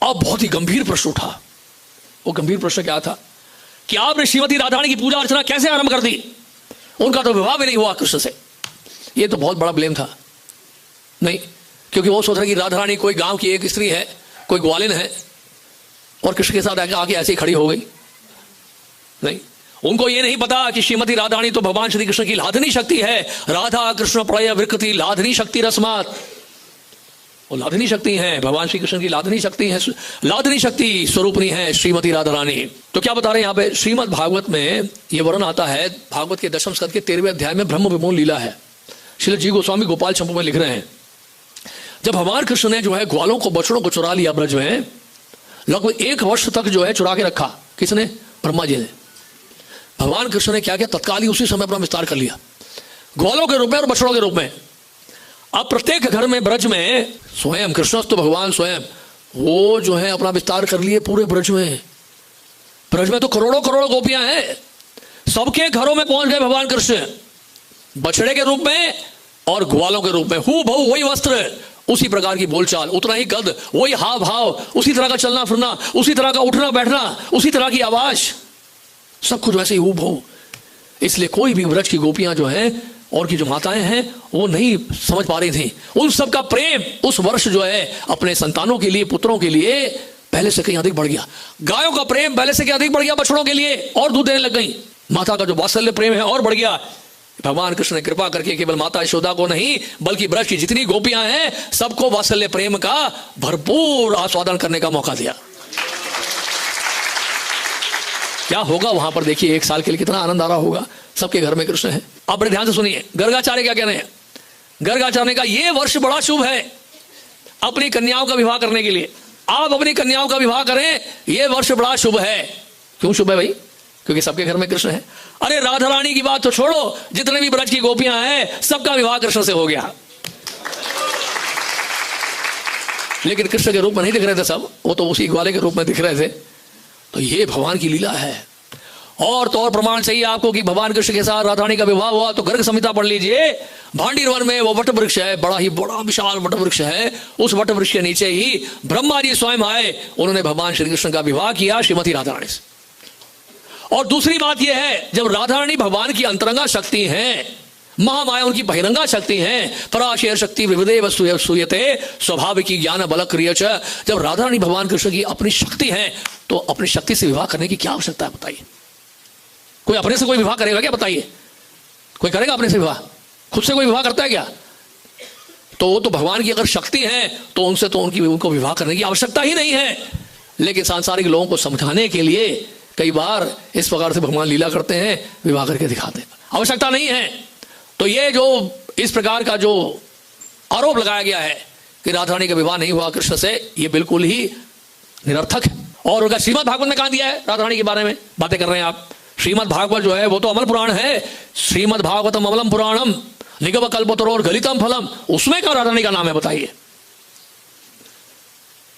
अब बहुत ही गंभीर प्रश्न उठा। वो गंभीर प्रश्न क्या था कि आपने श्रीमती राधारानी की पूजा अर्चना कैसे आरंभ कर दी? उनका तो विवाह भी नहीं हुआ कृष्ण से। ये तो बहुत बड़ा ब्लेम था। नहीं, क्योंकि वो सोच रहे कि राधारानी कोई गांव की एक स्त्री है, कोई ग्वालिन है और कृष्ण के साथ आके ऐसे ही खड़ी हो गई। नहीं, उनको ये नहीं पता कि श्रीमती राधारानी तो भगवान श्री कृष्ण की लाधनी शक्ति है। राधा कृष्ण प्रलय विकृति लाधनी शक्ति रस्मात, वो लाधनी शक्ति है, भगवान श्री कृष्ण की लाधनी शक्ति है, लाधनी शक्ति स्वरूपणी है श्रीमती राधारानी। तो क्या बता रहे हैं यहाँ पे? श्रीमद् भागवत में ये वर्णन आता है, भागवत के 10वें स्कंद के 13वें अध्याय में ब्रह्म विमोचन लीला है। श्रील जी गोस्वामी गोपाल चंपू में लिख रहे हैं, जब भगवान कृष्ण ने जो है ग्वालों को बछड़ों को चुरा लिया ब्रज में, लगभग 1 वर्ष तक जो है चुरा के रखा। किसने? ब्रह्मा जी ने। भगवान कृष्ण ने क्या किया? तत्काल ही उसी समय अपना विस्तार कर लिया ग्वालों के रूप में और बछड़ों के रूप में। अब प्रत्येक घर में ब्रज में स्वयं कृष्ण तो भगवान स्वयं वो जो है अपना विस्तार कर लिए पूरे ब्रज में। ब्रज में तो करोड़ों करोड़ों गोपियां हैं, सबके घरों में पहुंच गए भगवान कृष्ण बछड़े के रूप में और ग्वालों के रूप में। हूँ बहु वही वस्त्र, उसी प्रकार की बोलचाल, उतना ही कद, वही हाव भाव, उसी तरह का चलना फिरना, उसी तरह का उठना बैठना, उसी तरह की आवाज, सब कुछ वैसे ही हूँ बहु। इसलिए कोई भी ब्रज की गोपियां जो है और की जो माताएं हैं वो नहीं समझ पा रही थी। उन सब का प्रेम उस वर्ष जो है अपने संतानों के लिए, पुत्रों के लिए पहले से कहीं अधिक बढ़ गया। गायों का प्रेम पहले से कहीं अधिक बढ़ गया बछड़ों के लिए, और दूध देने लग गई। माता का जो वात्सल्य प्रेम है और बढ़ गया। भगवान कृष्ण ने कृपा करके केवल माता यशोदा को नहीं बल्कि ब्रज की जितनी गोपियां हैं सबको वात्सल्य प्रेम का भरपूर आस्वादन करने का मौका दिया। क्या होगा वहां पर? देखिए 1 साल के लिए कितना आनंद आ रहा होगा। सबके घर में कृष्ण है। अब बड़े ध्यान से सुनिए, गर्गाचार्य क्या कह रहे हैं? गर्गाचार्य का ये वर्ष बड़ा शुभ है अपनी कन्याओं का विवाह करने के लिए। आप अपनी कन्याओं का विवाह करें, ये वर्ष बड़ा शुभ है। क्यों शुभ है भाई? क्योंकि सबके घर में कृष्ण है। अरे राधा रानी की बात तो छोड़ो, जितने भी ब्रज की गोपियां हैं सबका विवाह कृष्ण से हो गया। लेकिन कृष्ण के रूप में नहीं दिख रहे थे सब, वो तो उसी ग्वाले के रूप में दिख रहे थे। तो ये भगवान की लीला है। और तो और प्रमाण चाहिए आपको कि भगवान कृष्ण के साथ राधा रानी का विवाह हुआ तो गर्ग संहिता पढ़ लीजिए। भांडीर वन में वो वट वृक्ष है, बड़ा विशाल वट वृक्ष है। उस वट वृक्ष के नीचे ही ब्रह्मा जी स्वयं आए, उन्होंने भगवान श्री कृष्ण का विवाह किया श्रीमती राधा रानी से। और दूसरी बात यह है, जब राधा रानी भगवान की अंतरंगा शक्ति है, महामाया उनकी बहिरंगा शक्ति है, पराशर शक्ति विविधेव सूयते स्वाभाविकी ज्ञान बल क्रिय च। जब राधा रानी भगवान कृष्ण की अपनी शक्ति है तो अपनी शक्ति से विवाह करने की क्या आवश्यकता है? बताइए। कोई अपने से कोई विवाह करेगा क्या? बताइए, कोई करेगा अपने से विवाह? खुद से कोई विवाह करता है क्या? तो वो तो भगवान की अगर शक्ति है तो उनसे तो उनको विवाह करने की आवश्यकता ही नहीं है। लेकिन सांसारिक लोगों को समझाने के लिए कई बार इस प्रकार से भगवान लीला करते हैं, विवाह करके दिखाते हैं। आवश्यकता नहीं है। तो ये जो इस प्रकार का जो आरोप लगाया गया है कि राधा रानी का विवाह नहीं हुआ कृष्ण से, ये बिल्कुल ही निरर्थक है। और उनका श्रीमद् भागवत में कहा दिया है राधा रानी के बारे में बातें कर रहे हैं आप। श्रीमद् भागवत जो है वो तो अमल पुराण है। श्रीमद् भागवतम अमलम पुराणम निगम कल्पतरोर गलितम फलम, उसमें कहा राधा रानी का नाम है? बताइए।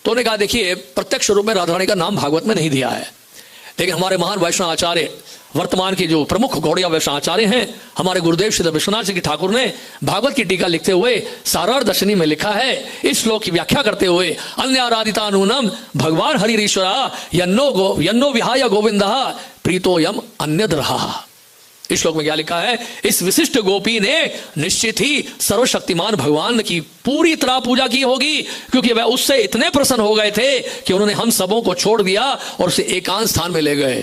तो उन्होंने कहा देखिए प्रत्यक्ष रूप में राधा रानी का नाम भागवत में नहीं दिया है, लेकिन हमारे महान वैष्णव आचार्य, वर्तमान के जो प्रमुख गौड़िया वैष्णव आचार्य हैं, हमारे गुरुदेव श्री विश्वनाथ जी ठाकुर ने भागवत की टीका लिखते हुए सारार दर्शनी में लिखा है, इस श्लोक की व्याख्या करते हुए, अन्य आराधितानूनम भगवान हरिरीश्वरा यन्नो विहाय गोविंदा प्रीतो यम अन्यद्रहा। इस श्लोक में क्या लिखा है? इस विशिष्ट गोपी ने निश्चित ही सर्वशक्तिमान भगवान की पूरी तरह पूजा की होगी, क्योंकि वह उससे इतने प्रसन्न हो गए थे कि उन्होंने हम सबों को छोड़ दिया और उसे एकांत स्थान में ले गए।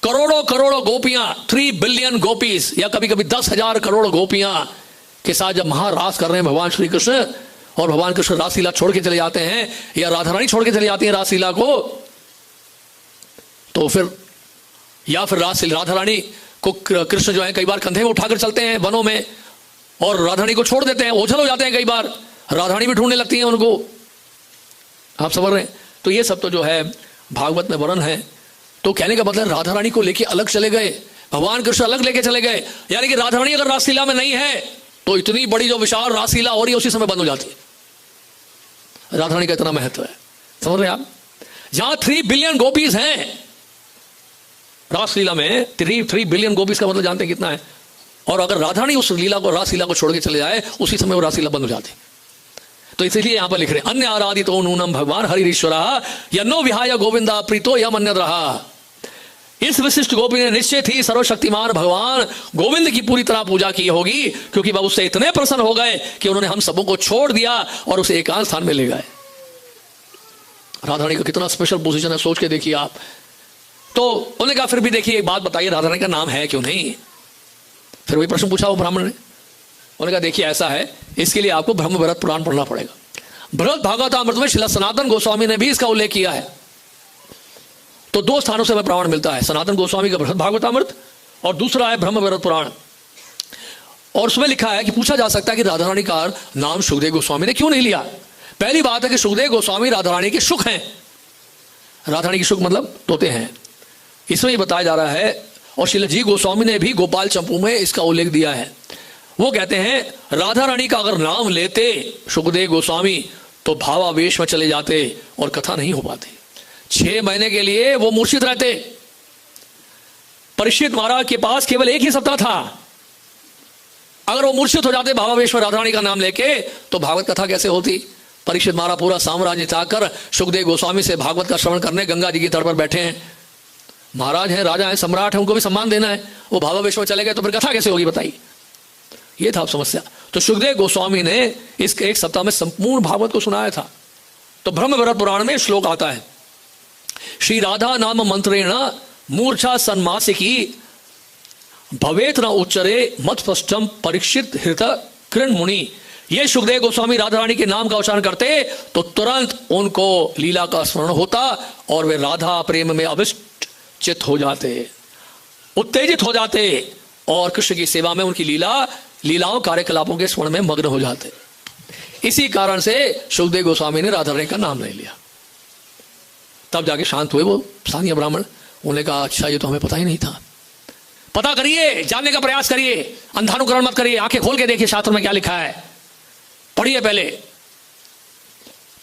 करोड़ों करोड़ों गोपियां, 3 बिलियन गोपीज या कभी कभी 10,000 करोड़ गोपियां के साथ जब महारास कर रहे हैं भगवान श्री कृष्ण, और भगवान कृष्ण रासलीला छोड़ के चले जाते हैं या राधा रानी छोड़ के चले जाती है रासलीला को, तो फिर या फिर राधा रानी को कृष्ण जो है कई बार कंधे में उठाकर चलते हैं वनों में और राधा रानी को छोड़ देते हैं, ओझल हो जाते हैं। कई बार राधा रानी भी ढूंढने लगती हैं उनको। आप समझ रहे हैं? तो ये सब तो जो है भागवत में वर्णन है। तो कहने का मतलब राधा रानी को लेके अलग चले गए, भगवान कृष्ण अलग लेके चले गए। यानी कि राधा रानी अगर रासलीला में नहीं है तो इतनी बड़ी जो विशाल रासलीला हो रही है उसी समय बंद हो जाती है। राधा रानी का इतना महत्व है, समझ रहे हैं आप? जहां 3 बिलियन गोपीज हैं रासलीला में, 3 बिलियन गोपीज का मतलब जानते हैं कितना है? और अगर राधा रानी उस लीला को, रासलीला को छोड़ के चले जाए, उसी समय वो रासलीला बंद हो जाती। तो इसलिए यहां पर लिख रहे हैं अन्य आराधितो नूनम भगवान हरिश्वरा यन्नो विहाय गोविंदा प्रीतो यम अन्य रहा। इस विशिष्ट गोपी ने निश्चित ही सर्वशक्तिमान भगवान गोविंद की पूरी तरह पूजा की होगी, क्योंकि वह उससे इतने प्रसन्न हो गए कि उन्होंने हम सबों को छोड़ दिया और उसे एकांत स्थान में ले गए। राधा रानी का कितना स्पेशल पोजीशन है, सोच के देखिए आप। तो उन्होंने कहा फिर भी देखिए एक बात बताइए, राधा रानी का नाम है क्यों नहीं? फिर वही प्रश्न पूछा वो ब्राह्मण ने। उन्होंने कहा देखिए ऐसा है, इसके लिए आपको ब्रह्म भरत पुराण पढ़ना पड़ेगा। बृहद भागवतामृत में श्रील सनातन गोस्वामी ने भी इसका उल्लेख किया है। तो दो स्थानों से हमें प्रमाण मिलता है, सनातन गोस्वामी का बृहद भागवतामृत और दूसरा है ब्रह्म भरत पुराण। और उसमें लिखा है कि पूछा जा सकता है कि राधा रानी का नाम सुखदेव गोस्वामी ने क्यों नहीं लिया। पहली बात है कि सुखदेव गोस्वामी राधा रानी के सुख हैं। राधा रानी के सुख मतलब तोते हैं, इसमें ही बताया जा रहा है। और श्रील जी गोस्वामी ने भी गोपाल चंपू में इसका उल्लेख दिया है। वो कहते हैं राधा रानी का अगर नाम लेते सुखदेव गोस्वामी तो भावावेश में चले जाते और कथा नहीं हो पाती। 6 महीने के लिए वो मूर्छित रहते। परीक्षित महाराज के पास केवल एक ही सप्ताह था। अगर वो मूर्छित हो जाते भावावेश में राधा रानी का नाम लेके तो भागवत कथा कैसे होती? परीक्षित महाराज पूरा साम्राज्य चाहकर सुखदेव गोस्वामी से भागवत का श्रवण करने गंगा जी की तट पर बैठे हैं। महाराज हैं, राजा हैं, सम्राट हैं, उनको भी सम्मान देना है। वो भावावेश में चले गए तो फिर कथा कैसे होगी बताइए? ये था समस्या। तो सुखदेव गोस्वामी ने इसके एक सप्ताह में संपूर्ण भागवत को सुनाया था। तो ब्रह्म भरत पुराण में श्लोक आता है, श्री राधा नाम मंत्रेण मूर्छा सन्मासिकी भवेत न उच्चरे मत स्पष्टम परीक्षित हृत कृण मुनि। ये सुखदेव गोस्वामी राधा रानी के नाम का उच्चारण करते तो तुरंत उनको लीला का स्मरण होता और वे राधा प्रेम में अविष्ट चित हो जाते, उत्तेजित हो जाते और कृष्ण की सेवा में उनकी लीलाओं कार्यकलापों के स्मरण में मग्न हो जाते। इसी कारण से सुखदेव गोस्वामी ने राधा रानी का नाम नहीं लिया। तब जाके शांत हुए वो स्थानीय ब्राह्मण। उन्होंने कहा अच्छा ये तो हमें पता ही नहीं था। पता करिए, जानने का प्रयास करिए, अंधानुकरण मत करिए, आंखें खोल के देखिए शास्त्र में क्या लिखा है, पढ़िए पहले।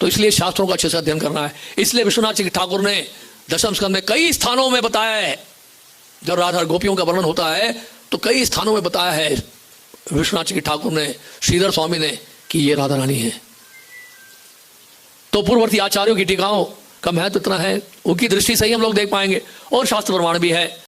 तो इसलिए शास्त्रों का अच्छे से अध्ययन करना है। इसलिए विश्वनाथ जी ठाकुर ने दशम स्कंद में कई स्थानों में बताया है, जब राधा गोपियों का वर्णन होता है तो कई स्थानों में बताया है विश्वनाथ जी ठाकुर ने, श्रीधर स्वामी ने, कि ये राधा रानी है। तो पूर्ववर्ती आचार्यों की टीकाओं का महत्व इतना है, उनकी दृष्टि से ही हम लोग देख पाएंगे और शास्त्र प्रमाण भी है।